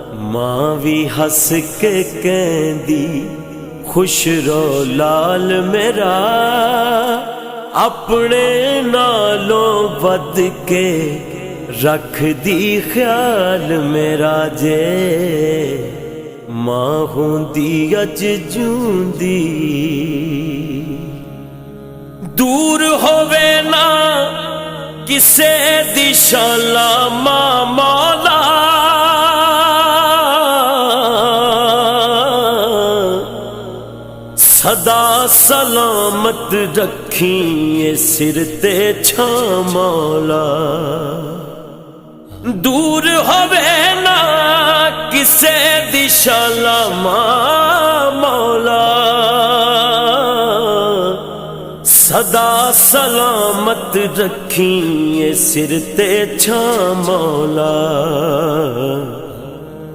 ماں بھی ہس کے کہندی خوش رو لال میرا، اپنے نالوں ود کے رکھ دی خیال میرا جے، ماں ہوندی اج جوندی دور ہووے نا کسے دی شالا ماں مولا، صدا سلامت رکھیں سر تے چھاں مولا، دور ہووے نا کسے دی شالا ماں مولا، صدا سلامت رکھیں سر تے چھاں مولا۔